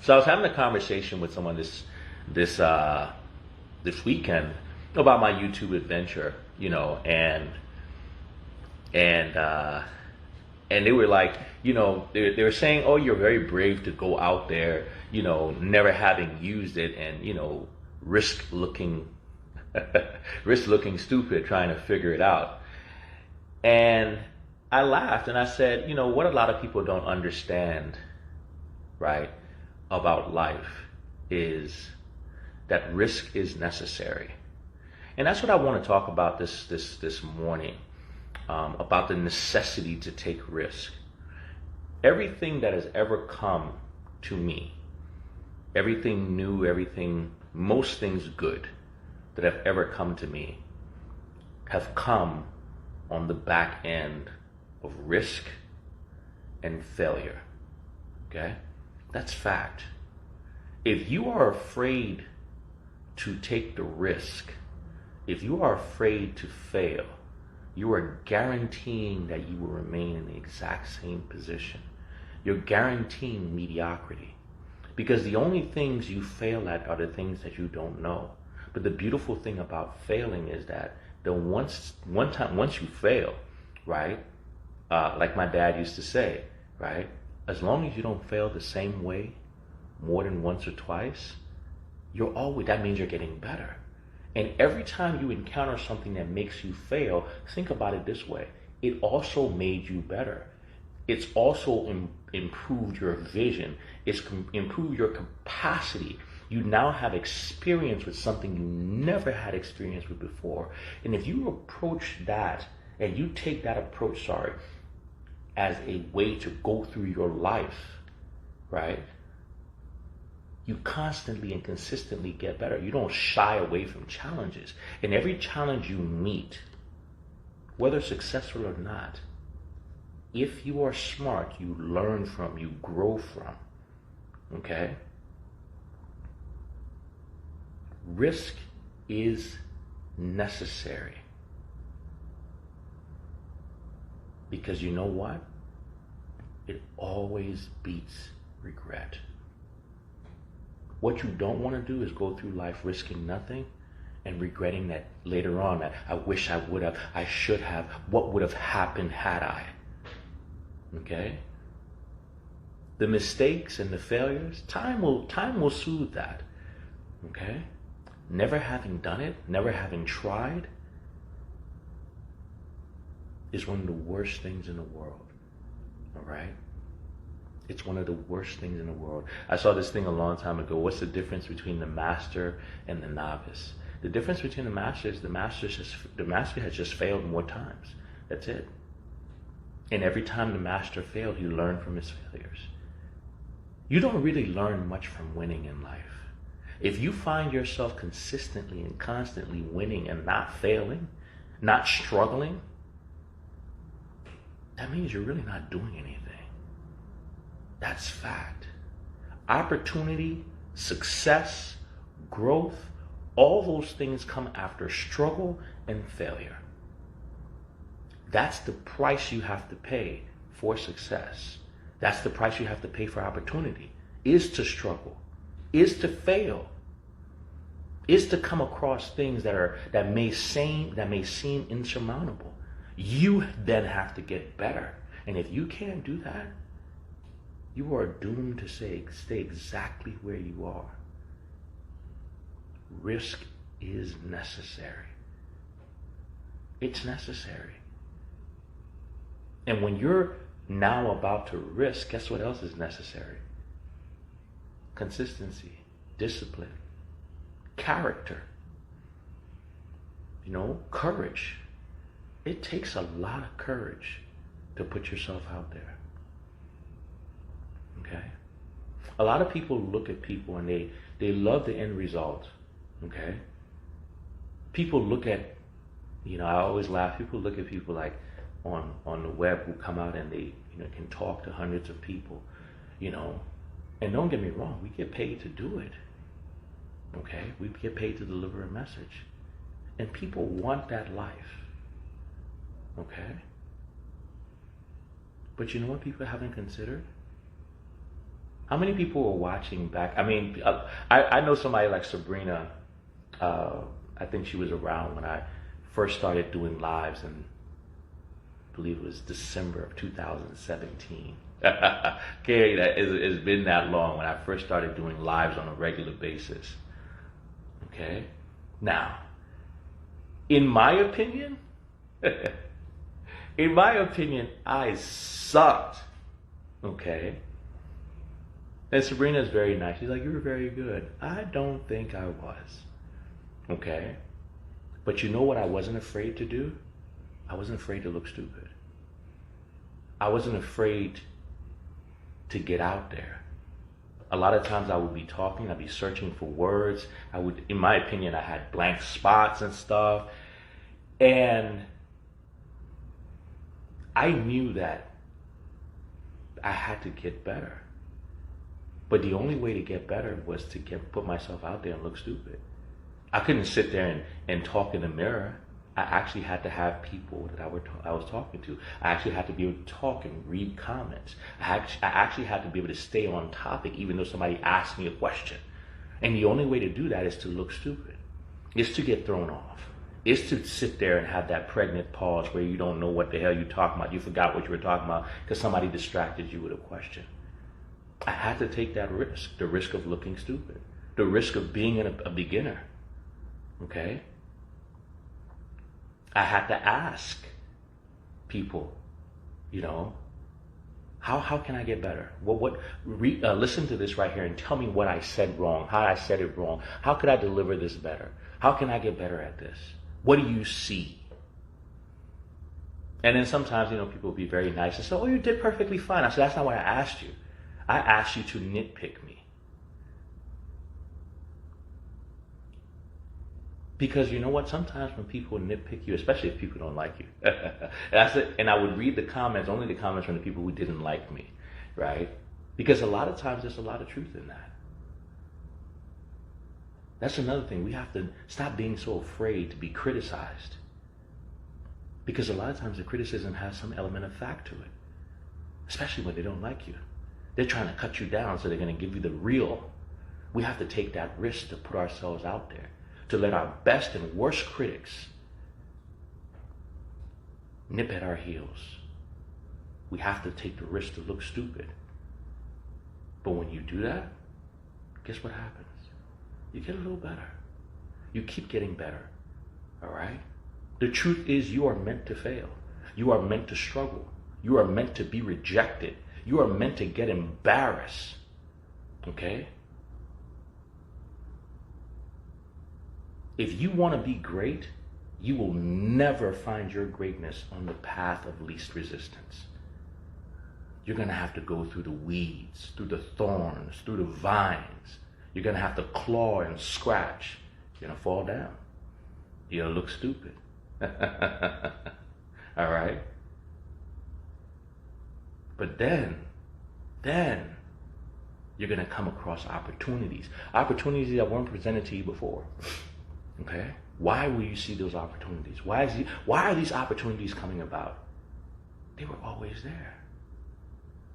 So I was having a conversation with someone this weekend about my YouTube adventure, and and they were like, they were saying, oh, you're very brave to go out there, never having used it, and risk looking risk looking stupid trying to figure it out. And I laughed and I said, what a lot of people don't understand, right, about life is that risk is necessary. And that's what I want to talk about this morning, about the necessity to take risk. Everything that has ever come to me, everything new, most things good that have ever come to me have come on the back end of risk and failure. Okay? That's fact. If you are afraid to take the risk, if you are afraid to fail, you are guaranteeing that you will remain in the exact same position. You're guaranteeing mediocrity. Because the only things you fail at are the things that you don't know. But the beautiful thing about failing is that once you fail, right? Like my dad used to say, right? As long as you don't fail the same way more than once or twice, that means you're getting better. And every time you encounter something that makes you fail, think about it this way. It also made you better. It's also improved your vision. It's improved your capacity. You now have experience with something you never had experience with before. And if you approach that, and you take that approach, as a way to go through your life, right? You constantly and consistently get better. You don't shy away from challenges. And every challenge you meet, whether successful or not, if you are smart, you learn from, you grow from. Okay? Risk is necessary. Because you know what? It always beats regret. What you don't want to do is go through life risking nothing and regretting that later on, that I wish I would have, I should have, what would have happened had I? Okay? The mistakes and the failures, time will soothe that. Okay? Never having done it, never having tried, is one of the worst things in the world. All right? It's one of the worst things in the world. I saw this thing a long time ago. What's the difference between the master and the novice? The difference between the master is the master has just failed more times. That's it. And every time the master failed, he learned from his failures. You don't really learn much from winning in life. If you find yourself consistently and constantly winning and not failing, not struggling, that means you're really not doing anything. That's fact. Opportunity, success, growth, all those things come after struggle and failure. That's the price you have to pay for success. That's the price you have to pay for opportunity, is to struggle, is to fail, is to come across things that may seem insurmountable. You then have to get better. And if you can't do that, you are doomed to stay exactly where you are. Risk is necessary. It's necessary. And when you're now about to risk, guess what else is necessary? Consistency, discipline, character, courage. It takes a lot of courage to put yourself out there. Okay? A lot of people look at people and they love the end result. Okay? People look at, I always laugh, people look at people like on the web who come out and they can talk to hundreds of people, and don't get me wrong, we get paid to do it. Okay? We get paid to deliver a message. And people want that life. Okay? But you know what people haven't considered? How many people were watching back? I mean, I know somebody like Sabrina. I think she was around when I first started doing lives, and I believe it was December of 2017. Okay, it's been that long when I first started doing lives on a regular basis. Okay, now, in my opinion, I sucked. Okay. And Sabrina's very nice. She's like, you were very good. I don't think I was. Okay. But you know what I wasn't afraid to do? I wasn't afraid to look stupid. I wasn't afraid to get out there. A lot of times I would be talking, I'd be searching for words. In my opinion, I had blank spots and stuff. And I knew that I had to get better. But the only way to get better was to put myself out there and look stupid. I couldn't sit there and talk in the mirror. I actually had to have people that I was talking to. I actually had to be able to talk and read comments. I actually had to be able to stay on topic even though somebody asked me a question. And the only way to do that is to look stupid. It's to get thrown off. It's to sit there and have that pregnant pause where you don't know what the hell you're talking about. You forgot what you were talking about because somebody distracted you with a question. I had to take that risk, the risk of looking stupid, the risk of being a beginner, okay? I had to ask people, how can I get better? Listen to this right here and tell me what I said wrong, how I said it wrong. How could I deliver this better? How can I get better at this? What do you see? And then sometimes, people will be very nice and say, oh, you did perfectly fine. I said, that's not what I asked you. I asked you to nitpick me. Because you know what? Sometimes when people nitpick you, especially if people don't like you, and I would read the comments, only the comments from the people who didn't like me, right? Because a lot of times there's a lot of truth in that. That's another thing. We have to stop being so afraid to be criticized. Because a lot of times the criticism has some element of fact to it, especially when they don't like you. They're trying to cut you down, so they're going to give you the real. We have to take that risk to put ourselves out there, to let our best and worst critics nip at our heels. We have to take the risk to look stupid. But when you do that, guess what happens? You get a little better. You keep getting better, all right? The truth is you are meant to fail. You are meant to struggle. You are meant to be rejected. You are meant to get embarrassed, okay? If you want to be great, you will never find your greatness on the path of least resistance. You're going to have to go through the weeds, through the thorns, through the vines. You're going to have to claw and scratch. You're going to fall down. You're going to look stupid. All right? But then you're going to come across opportunities that weren't presented to you before. Okay? Why will you see those opportunities? Why are these opportunities coming about? They were always there.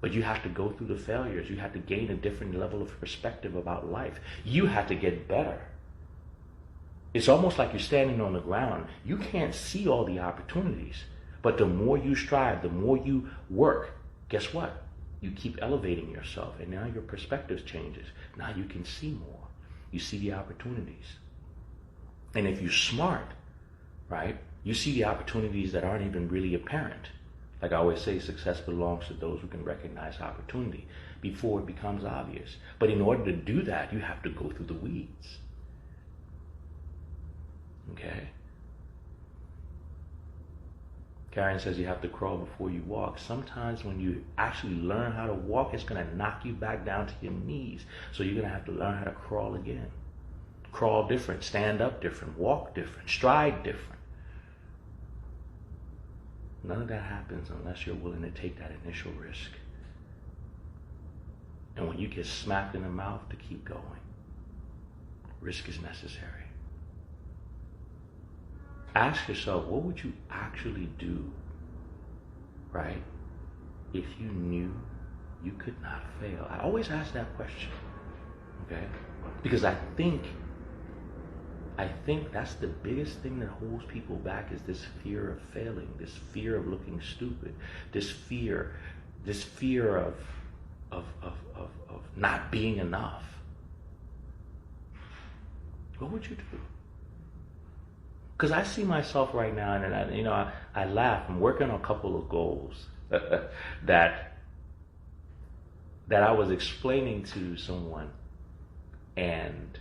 But you have to go through the failures. You have to gain a different level of perspective about life. You have to get better. It's almost like you're standing on the ground. You can't see all the opportunities. But the more you strive, the more you work, guess what? You keep elevating yourself, and now your perspective changes. Now you can see more. You see the opportunities. And if you're smart, right, you see the opportunities that aren't even really apparent. Like I always say, success belongs to those who can recognize opportunity before it becomes obvious. But in order to do that, you have to go through the weeds. Okay? Karen says you have to crawl before you walk. Sometimes when you actually learn how to walk, it's going to knock you back down to your knees. So you're going to have to learn how to crawl again. Crawl different, stand up different, walk different, stride different. None of that happens unless you're willing to take that initial risk. And when you get smacked in the mouth, to keep going. Risk is necessary. Ask yourself, what would you actually do, right, if you knew you could not fail? I always ask that question, okay? Because I think that's the biggest thing that holds people back is this fear of failing, this fear of looking stupid, this fear of not being enough. What would you do? Because I see myself right now, and I laugh. I'm working on a couple of goals that I was explaining to someone, and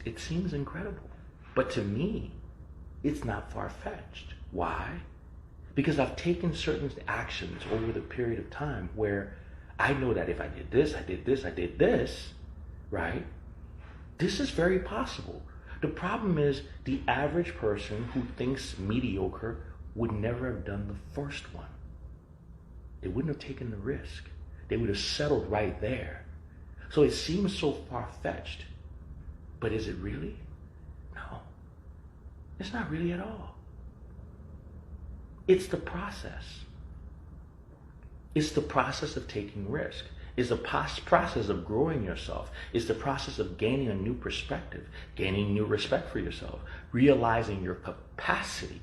it seems incredible. But to me, it's not far-fetched. Why? Because I've taken certain actions over the period of time where I know that if I did this, I did this, I did this, right? This is very possible. The problem is the average person who thinks mediocre would never have done the first one. They wouldn't have taken the risk. They would have settled right there. So it seems so far-fetched. But is it really? No. It's not really at all. It's the process. It's the process of taking risk. It's the process of growing yourself. It's the process of gaining a new perspective, gaining new respect for yourself, realizing your capacity.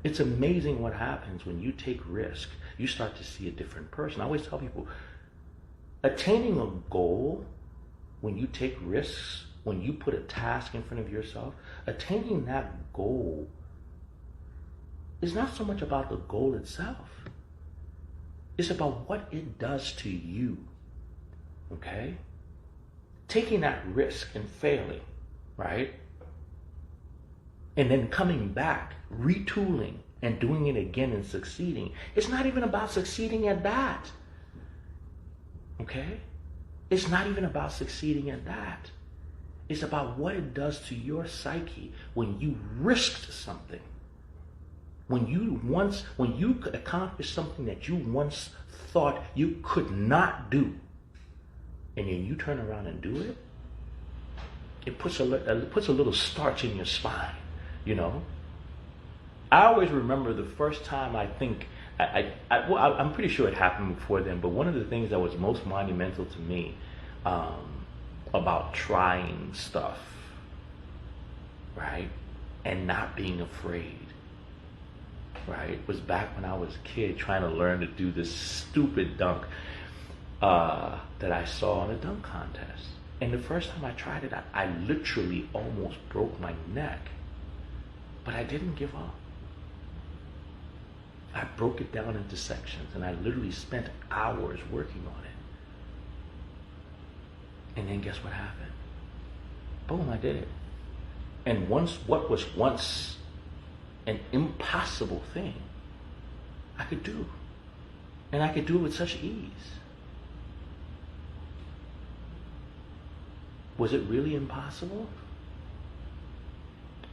It's amazing what happens when you take risk. You start to see a different person. I always tell people, attaining a goal, when you take risks, when you put a task in front of yourself, attaining that goal is not so much about the goal itself. It's about what it does to you, okay? Taking that risk and failing, right? And then coming back, retooling, and doing it again and succeeding. It's not even about succeeding at that, okay? It's not even about succeeding at that. It's about what it does to your psyche when you risked something. When you accomplish something that you once thought you could not do, and then you turn around and do it, it puts a little starch in your spine, you know? I always remember the first time I'm pretty sure it happened before then, but one of the things that was most monumental to me about trying stuff, right, and not being afraid, right, was back when I was a kid trying to learn to do this stupid dunk that I saw in a dunk contest. And the first time I tried it, I literally almost broke my neck. But I didn't give up. I broke it down into sections, and I literally spent hours working on it. And then guess what happened? Boom, I did it. And what was once an impossible thing, I could do. And I could do it with such ease. Was it really impossible?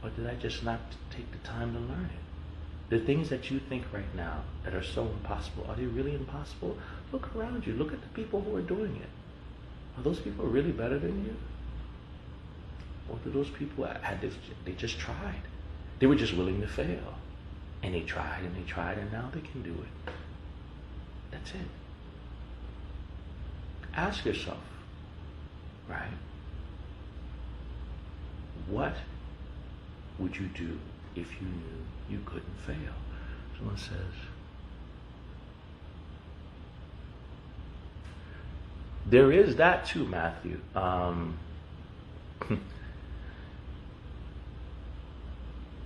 Or did I just not take the time to learn it? The things that you think right now that are so impossible, are they really impossible? Look around you. Look at the people who are doing it. Are those people really better than you? Or do those people they just tried? They were just willing to fail. And they tried and they tried, and now they can do it. That's it. Ask yourself, right? What would you do if you knew you couldn't fail? Someone says, there is that too, Matthew.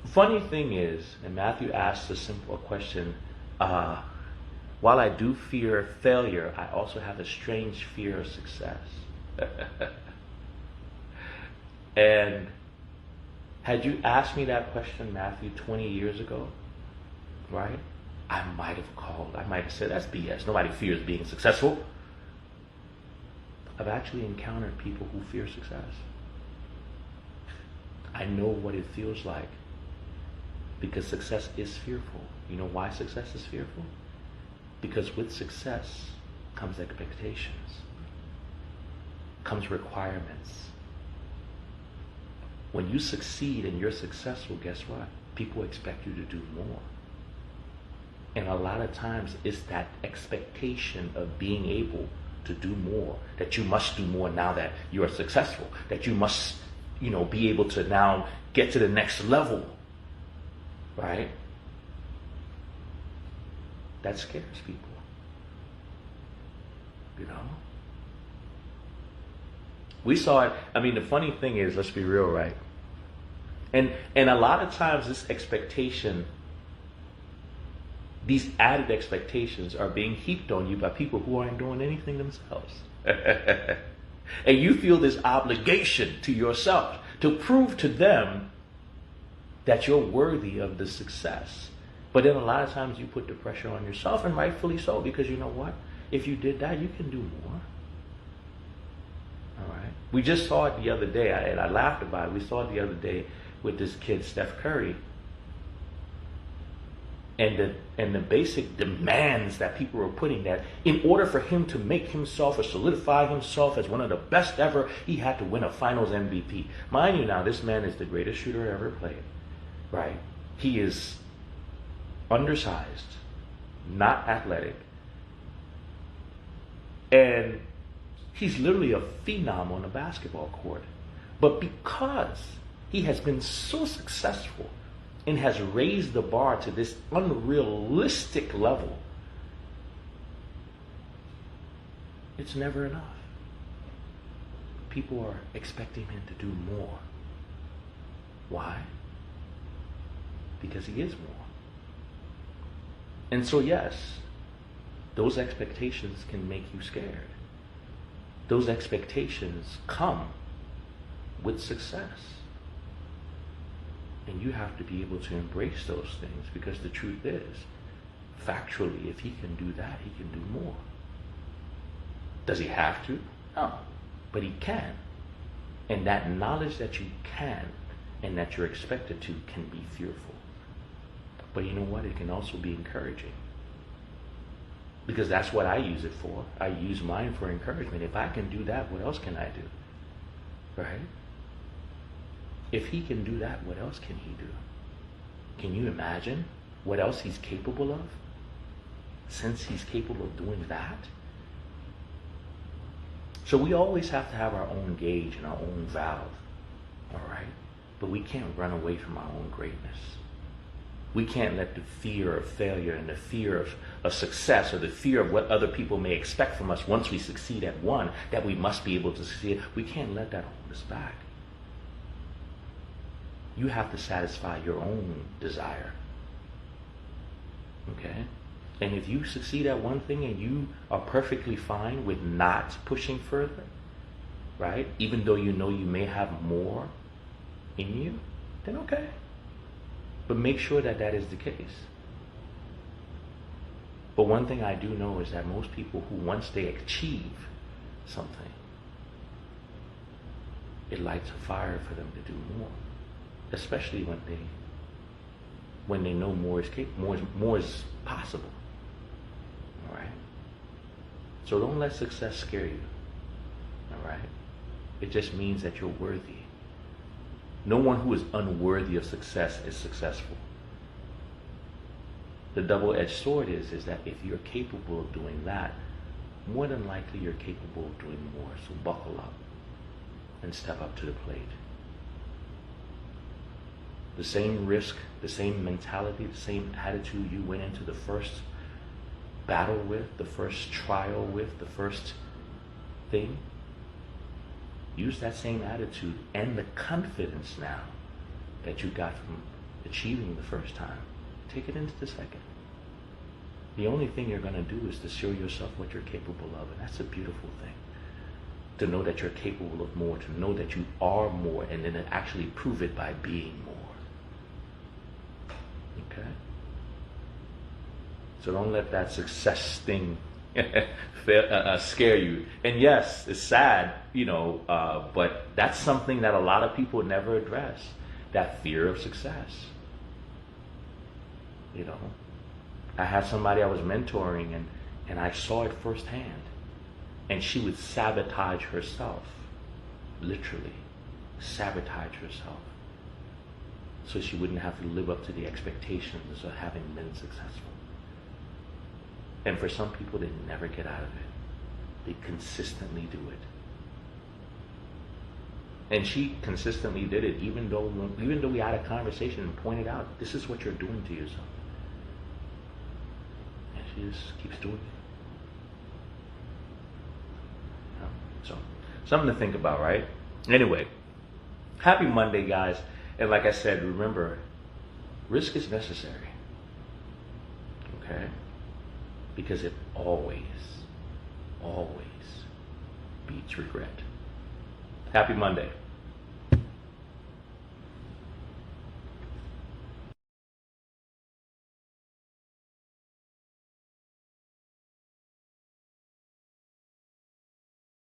Funny thing is, and Matthew asks a simple question, while I do fear failure, I also have a strange fear of success. And had you asked me that question, Matthew, 20 years ago, right? I might have said, that's BS. Nobody fears being successful. I've actually encountered people who fear success. I know what it feels like, because success is fearful. You know why success is fearful? Because with success comes expectations, comes requirements. When you succeed and you're successful, guess what? People expect you to do more. And a lot of times it's that expectation of being able to do more, that you must do more now that you are successful, that you must, be able to now get to the next level, right? That scares people, We saw it. I mean, the funny thing is, let's be real, right? And a lot of times this expectation, these added expectations are being heaped on you by people who aren't doing anything themselves. And you feel this obligation to yourself to prove to them that you're worthy of the success. But then a lot of times you put the pressure on yourself, and rightfully so, because you know what? If you did that, you can do more. All right. We just saw it the other day, and I laughed about it. We saw it the other day with this kid, Steph Curry. And the basic demands that people were putting, that in order for him to make himself or solidify himself as one of the best ever, he had to win a Finals MVP. Mind you now, this man is the greatest shooter ever played, right? He is undersized, not athletic, and he's literally a phenom on the basketball court. But because he has been so successful and has raised the bar to this unrealistic level, it's never enough. People are expecting him to do more. Why? Because he is more. And so yes, those expectations can make you scared. Those expectations come with success. And you have to be able to embrace those things, because the truth is, factually, if he can do that, he can do more. Does he have to? No. But he can. And that knowledge that you can and that you're expected to can be fearful. But you know what? It can also be encouraging. Because that's what I use it for. I use mine for encouragement. If I can do that, what else can I do? Right? If he can do that, what else can he do? Can you imagine what else he's capable of? Since he's capable of doing that? So we always have to have our own gauge and our own valve. All right? But we can't run away from our own greatness. We can't let the fear of failure and the fear of success, or the fear of what other people may expect from us once we succeed at one, that we must be able to succeed. We can't let that hold us back. You have to satisfy your own desire. Okay? And if you succeed at one thing and you are perfectly fine with not pushing further, right? Even though you know you may have more in you, then okay. But make sure that that is the case. But one thing I do know is that most people who, once they achieve something, it lights a fire for them to do more. Especially when they know more is possible. All right? So don't let success scare you. All right? It just means that you're worthy. No one who is unworthy of success is successful. The double-edged sword is that if you're capable of doing that, more than likely you're capable of doing more. So buckle up and step up to the plate. The same risk, the same mentality, the same attitude you went into the first battle with, the first trial with, the first thing. Use that same attitude and the confidence now that you got from achieving the first time. Take it into the second. The only thing you're going to do is to show yourself what you're capable of, and that's a beautiful thing. To know that you're capable of more, to know that you are more, and then to actually prove it by being more. Okay? So don't let that success thing scare you. And yes, it's sad, but that's something that a lot of people never address. That fear of success. I had somebody I was mentoring, and I saw it firsthand. And she would sabotage herself. Literally. Sabotage herself. So she wouldn't have to live up to the expectations of having been successful. And for some people, they never get out of it. They consistently do it. And she consistently did it, even though we had a conversation and pointed out, this is what you're doing to yourself. And she just keeps doing it. So, something to think about, right? Anyway, happy Monday, guys. And like I said, remember, risk is necessary. Okay? Because it always beats regret. Happy Monday.